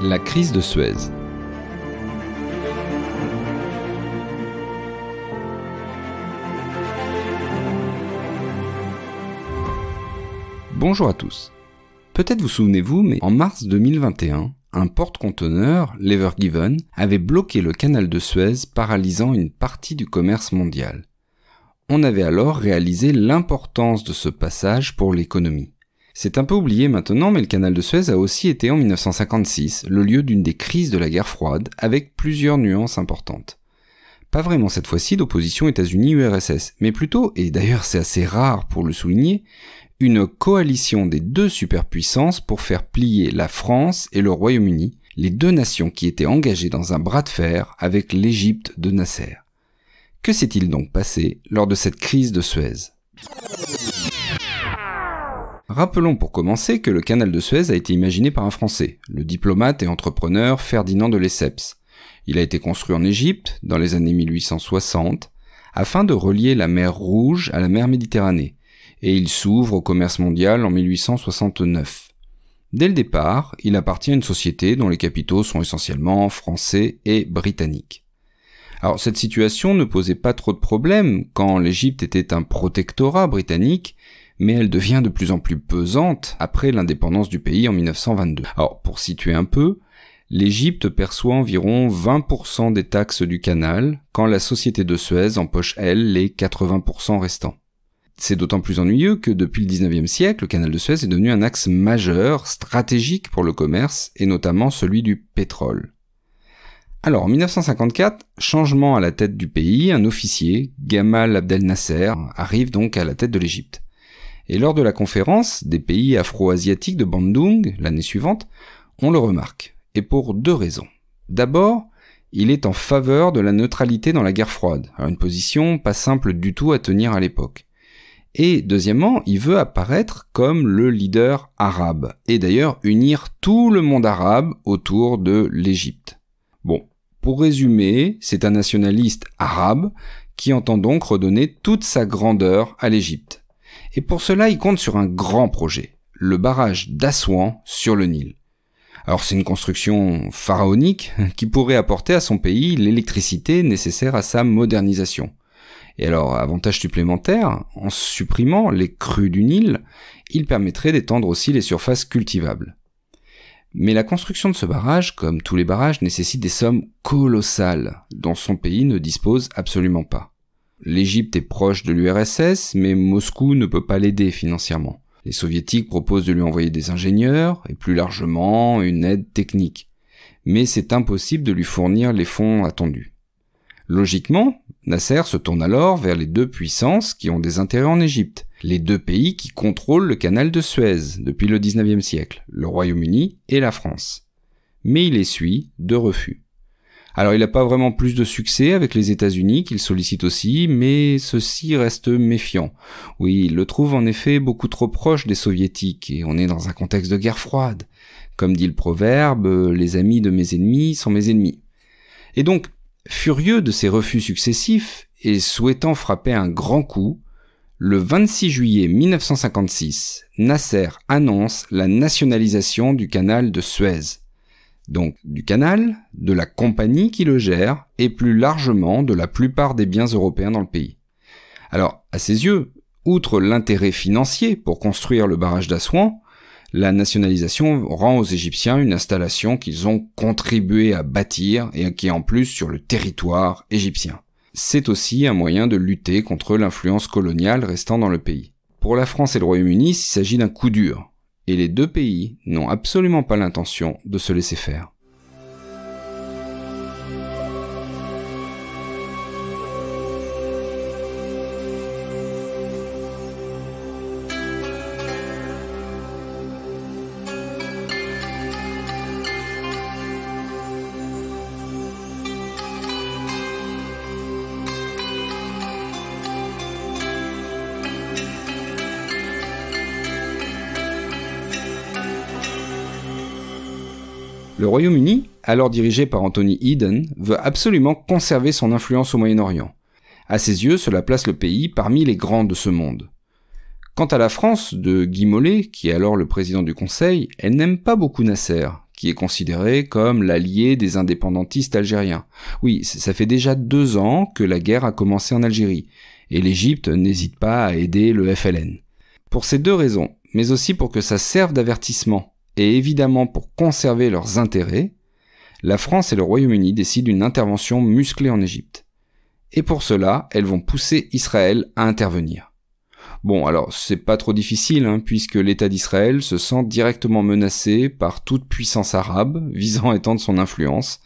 La crise de Suez. Bonjour à tous. Peut-être vous souvenez-vous, mais en mars 2021, un porte-conteneurs, l'Ever Given, avait bloqué le canal de Suez, paralysant une partie du commerce mondial. On avait alors réalisé l'importance de ce passage pour l'économie. C'est un peu oublié maintenant, mais le canal de Suez a aussi été en 1956 le lieu d'une des crises de la guerre froide, avec plusieurs nuances importantes. Pas vraiment cette fois-ci d'opposition États-Unis-URSS, mais plutôt, et d'ailleurs c'est assez rare pour le souligner, une coalition des deux superpuissances pour faire plier la France et le Royaume-Uni, les deux nations qui étaient engagées dans un bras de fer avec l'Égypte de Nasser. Que s'est-il donc passé lors de cette crise de Suez ? Rappelons pour commencer que le canal de Suez a été imaginé par un Français, le diplomate et entrepreneur Ferdinand de Lesseps. Il a été construit en Égypte dans les années 1860 afin de relier la mer Rouge à la mer Méditerranée, et il s'ouvre au commerce mondial en 1869. Dès le départ, il appartient à une société dont les capitaux sont essentiellement français et britanniques. Alors cette situation ne posait pas trop de problèmes quand l'Égypte était un protectorat britannique, mais elle devient de plus en plus pesante après l'indépendance du pays en 1922. Alors, pour situer un peu, l'Égypte perçoit environ 20% des taxes du canal, quand la société de Suez empoche, elle, les 80% restants. C'est d'autant plus ennuyeux que depuis le 19e siècle, le canal de Suez est devenu un axe majeur, stratégique pour le commerce, et notamment celui du pétrole. Alors, en 1954, changement à la tête du pays, un officier, Gamal Abdel Nasser, arrive donc à la tête de l'Égypte. Et lors de la conférence des pays afro-asiatiques de Bandung, l'année suivante, on le remarque, et pour deux raisons. D'abord, il est en faveur de la neutralité dans la guerre froide, alors une position pas simple du tout à tenir à l'époque. Et deuxièmement, il veut apparaître comme le leader arabe, et d'ailleurs unir tout le monde arabe autour de l'Égypte. Bon, pour résumer, c'est un nationaliste arabe qui entend donc redonner toute sa grandeur à l'Égypte. Et pour cela, il compte sur un grand projet, le barrage d'Assouan sur le Nil. Alors c'est une construction pharaonique qui pourrait apporter à son pays l'électricité nécessaire à sa modernisation. Et alors, avantage supplémentaire, en supprimant les crues du Nil, il permettrait d'étendre aussi les surfaces cultivables. Mais la construction de ce barrage, comme tous les barrages, nécessite des sommes colossales, dont son pays ne dispose absolument pas. L'Égypte est proche de l'URSS, mais Moscou ne peut pas l'aider financièrement. Les soviétiques proposent de lui envoyer des ingénieurs, et plus largement, une aide technique. Mais c'est impossible de lui fournir les fonds attendus. Logiquement, Nasser se tourne alors vers les deux puissances qui ont des intérêts en Égypte, les deux pays qui contrôlent le canal de Suez depuis le 19e siècle, le Royaume-Uni et la France. Mais il essuie deux refus. Alors il n'a pas vraiment plus de succès avec les États-Unis qu'il sollicite aussi, mais ceux-ci restent méfiants. Oui, il le trouve en effet beaucoup trop proche des soviétiques, et on est dans un contexte de guerre froide. Comme dit le proverbe, les amis de mes ennemis sont mes ennemis. Et donc, furieux de ces refus successifs, et souhaitant frapper un grand coup, le 26 juillet 1956, Nasser annonce la nationalisation du canal de Suez. Donc du canal, de la compagnie qui le gère, et plus largement de la plupart des biens européens dans le pays. Alors, à ses yeux, outre l'intérêt financier pour construire le barrage d'Assouan, la nationalisation rend aux Égyptiens une installation qu'ils ont contribué à bâtir et qui est en plus sur le territoire égyptien. C'est aussi un moyen de lutter contre l'influence coloniale restant dans le pays. Pour la France et le Royaume-Uni, il s'agit d'un coup dur. Et les deux pays n'ont absolument pas l'intention de se laisser faire. Le Royaume-Uni, alors dirigé par Anthony Eden, veut absolument conserver son influence au Moyen-Orient. À ses yeux, cela place le pays parmi les grands de ce monde. Quant à la France de Guy Mollet, qui est alors le président du Conseil, elle n'aime pas beaucoup Nasser, qui est considéré comme l'allié des indépendantistes algériens. Oui, ça fait déjà 2 ans que la guerre a commencé en Algérie, et l'Égypte n'hésite pas à aider le FLN. Pour ces 2 raisons, mais aussi pour que ça serve d'avertissement, et évidemment pour conserver leurs intérêts, la France et le Royaume-Uni décident une intervention musclée en Égypte. Et pour cela, elles vont pousser Israël à intervenir. Bon, alors c'est pas trop difficile, puisque l'État d'Israël se sent directement menacé par toute puissance arabe visant à étendre son influence.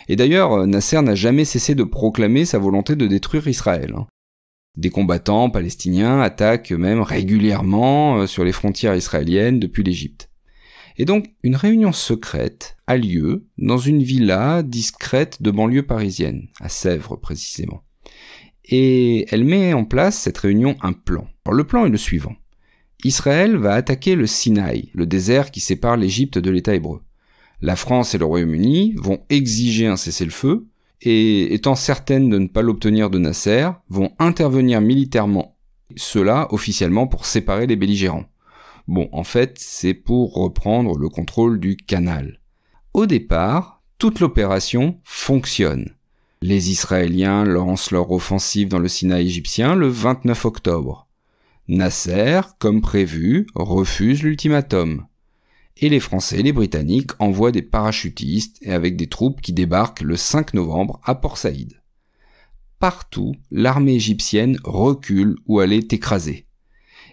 Et d'ailleurs, Nasser n'a jamais cessé de proclamer sa volonté de détruire Israël. Des combattants palestiniens attaquent même régulièrement sur les frontières israéliennes depuis l'Égypte. Et donc, une réunion secrète a lieu dans une villa discrète de banlieue parisienne, à Sèvres précisément. Et elle met en place, cette réunion, un plan. Alors, le plan est le suivant. Israël va attaquer le Sinaï, le désert qui sépare l'Égypte de l'État hébreu. La France et le Royaume-Uni vont exiger un cessez-le-feu, et étant certaines de ne pas l'obtenir de Nasser, vont intervenir militairement, cela officiellement pour séparer les belligérants. Bon, en fait, c'est pour reprendre le contrôle du canal. Au départ, toute l'opération fonctionne. Les Israéliens lancent leur offensive dans le Sinaï égyptien le 29 octobre. Nasser, comme prévu, refuse l'ultimatum. Et les Français et les Britanniques envoient des parachutistes et avec des troupes qui débarquent le 5 novembre à Port Saïd. Partout, l'armée égyptienne recule ou elle est écrasée.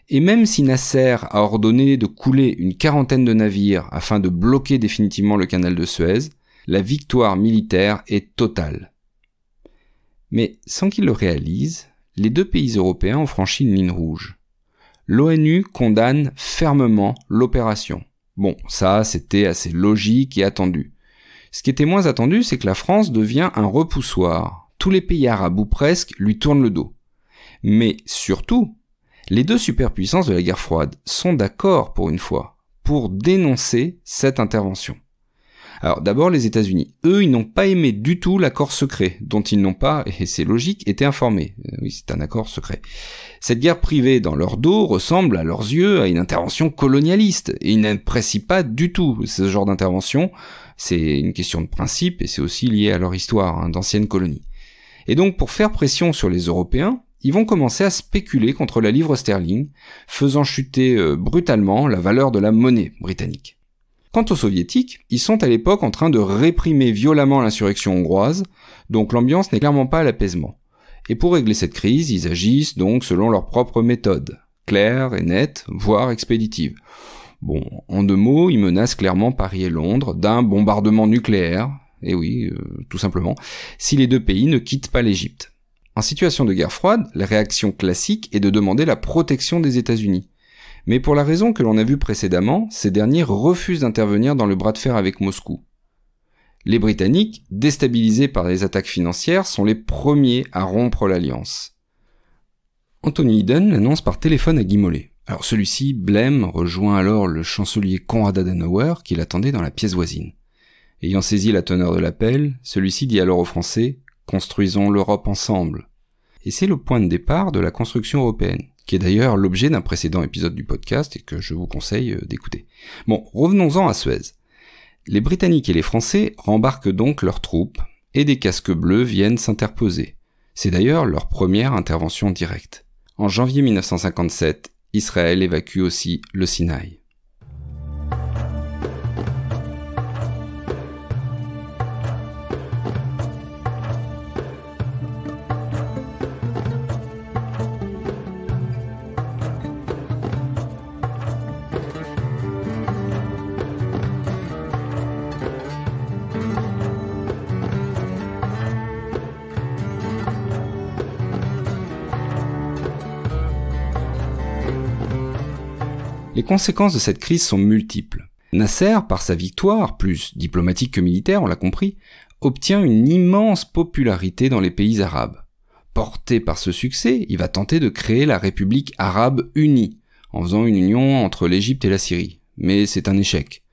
Et même si Nasser a ordonné de couler une 40aine de navires afin de bloquer définitivement le canal de Suez, la victoire militaire est totale. Mais sans qu'ils le réalisent, les 2 pays européens ont franchi une ligne rouge. L'ONU condamne fermement l'opération. Bon, ça, c'était assez logique et attendu. Ce qui était moins attendu, c'est que la France devient un repoussoir. Tous les pays arabes, ou presque, lui tournent le dos. Mais surtout, les 2 superpuissances de la guerre froide sont d'accord pour une fois, pour dénoncer cette intervention. Alors d'abord les États-Unis. Eux, ils n'ont pas aimé du tout l'accord secret, dont ils n'ont pas, et c'est logique, été informés. Oui, c'est un accord secret. Cette guerre privée dans leur dos ressemble à leurs yeux à une intervention colonialiste, et ils n'apprécient pas du tout ce genre d'intervention. C'est une question de principe, et c'est aussi lié à leur histoire d'anciennes colonies. Et donc pour faire pression sur les Européens, ils vont commencer à spéculer contre la livre sterling, faisant chuter brutalement la valeur de la monnaie britannique. Quant aux soviétiques, ils sont à l'époque en train de réprimer violemment l'insurrection hongroise, donc l'ambiance n'est clairement pas à l'apaisement. Et pour régler cette crise, ils agissent donc selon leur propre méthode, claire et nette, voire expéditive. Bon, en 2 mots, ils menacent clairement Paris et Londres d'un bombardement nucléaire, et oui, tout simplement, si les 2 pays ne quittent pas l'Égypte. En situation de guerre froide, la réaction classique est de demander la protection des États-Unis. Mais pour la raison que l'on a vue précédemment, ces derniers refusent d'intervenir dans le bras de fer avec Moscou. Les Britanniques, déstabilisés par les attaques financières, sont les premiers à rompre l'alliance. Anthony Eden l'annonce par téléphone à Guy Mollet. Alors celui-ci, blême, rejoint alors le chancelier Konrad Adenauer qui l'attendait dans la pièce voisine. Ayant saisi la teneur de l'appel, celui-ci dit alors aux Français « Construisons l'Europe ensemble ». Et c'est le point de départ de la construction européenne, qui est d'ailleurs l'objet d'un précédent épisode du podcast et que je vous conseille d'écouter. Bon, revenons-en à Suez. Les Britanniques et les Français rembarquent donc leurs troupes, et des casques bleus viennent s'interposer. C'est d'ailleurs leur première intervention directe. En janvier 1957, Israël évacue aussi le Sinaï. Les conséquences de cette crise sont multiples. Nasser, par sa victoire, plus diplomatique que militaire, on l'a compris, obtient une immense popularité dans les pays arabes. Porté par ce succès, il va tenter de créer la République arabe unie, en faisant une union entre l'Égypte et la Syrie. Mais c'est un échec.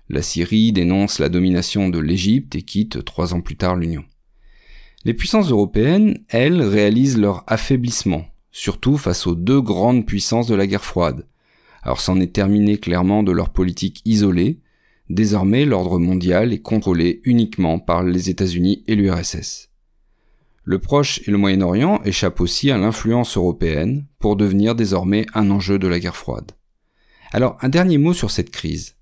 La Syrie dénonce la domination de l'Égypte et quitte 3 ans plus tard l'Union. Les puissances européennes, elles, réalisent leur affaiblissement, surtout face aux deux grandes puissances de la guerre froide. Alors c'en est terminé clairement de leur politique isolée. Désormais, l'ordre mondial est contrôlé uniquement par les États-Unis et l'URSS. Le Proche et le Moyen-Orient échappent aussi à l'influence européenne pour devenir désormais un enjeu de la guerre froide. Alors, un dernier mot sur cette crise.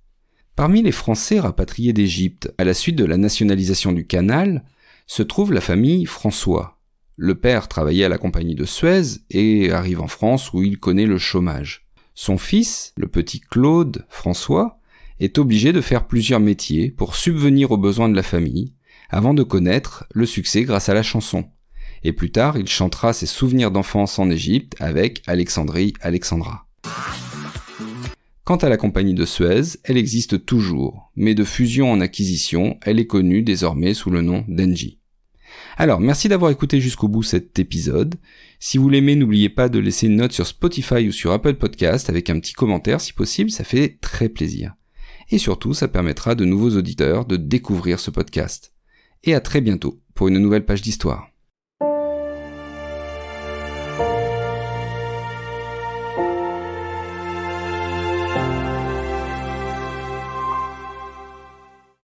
Parmi les Français rapatriés d'Égypte à la suite de la nationalisation du canal, se trouve la famille François. Le père travaillait à la compagnie de Suez et arrive en France où il connaît le chômage. Son fils, le petit Claude François, est obligé de faire plusieurs métiers pour subvenir aux besoins de la famille, avant de connaître le succès grâce à la chanson. Et plus tard, il chantera ses souvenirs d'enfance en Égypte avec Alexandrie Alexandra. Quant à la compagnie de Suez, elle existe toujours, mais de fusion en acquisition, elle est connue désormais sous le nom d'Engie. Alors, merci d'avoir écouté jusqu'au bout cet épisode. Si vous l'aimez, n'oubliez pas de laisser une note sur Spotify ou sur Apple Podcast avec un petit commentaire si possible, ça fait très plaisir. Et surtout, ça permettra de nouveaux auditeurs de découvrir ce podcast. Et à très bientôt pour une nouvelle page d'histoire.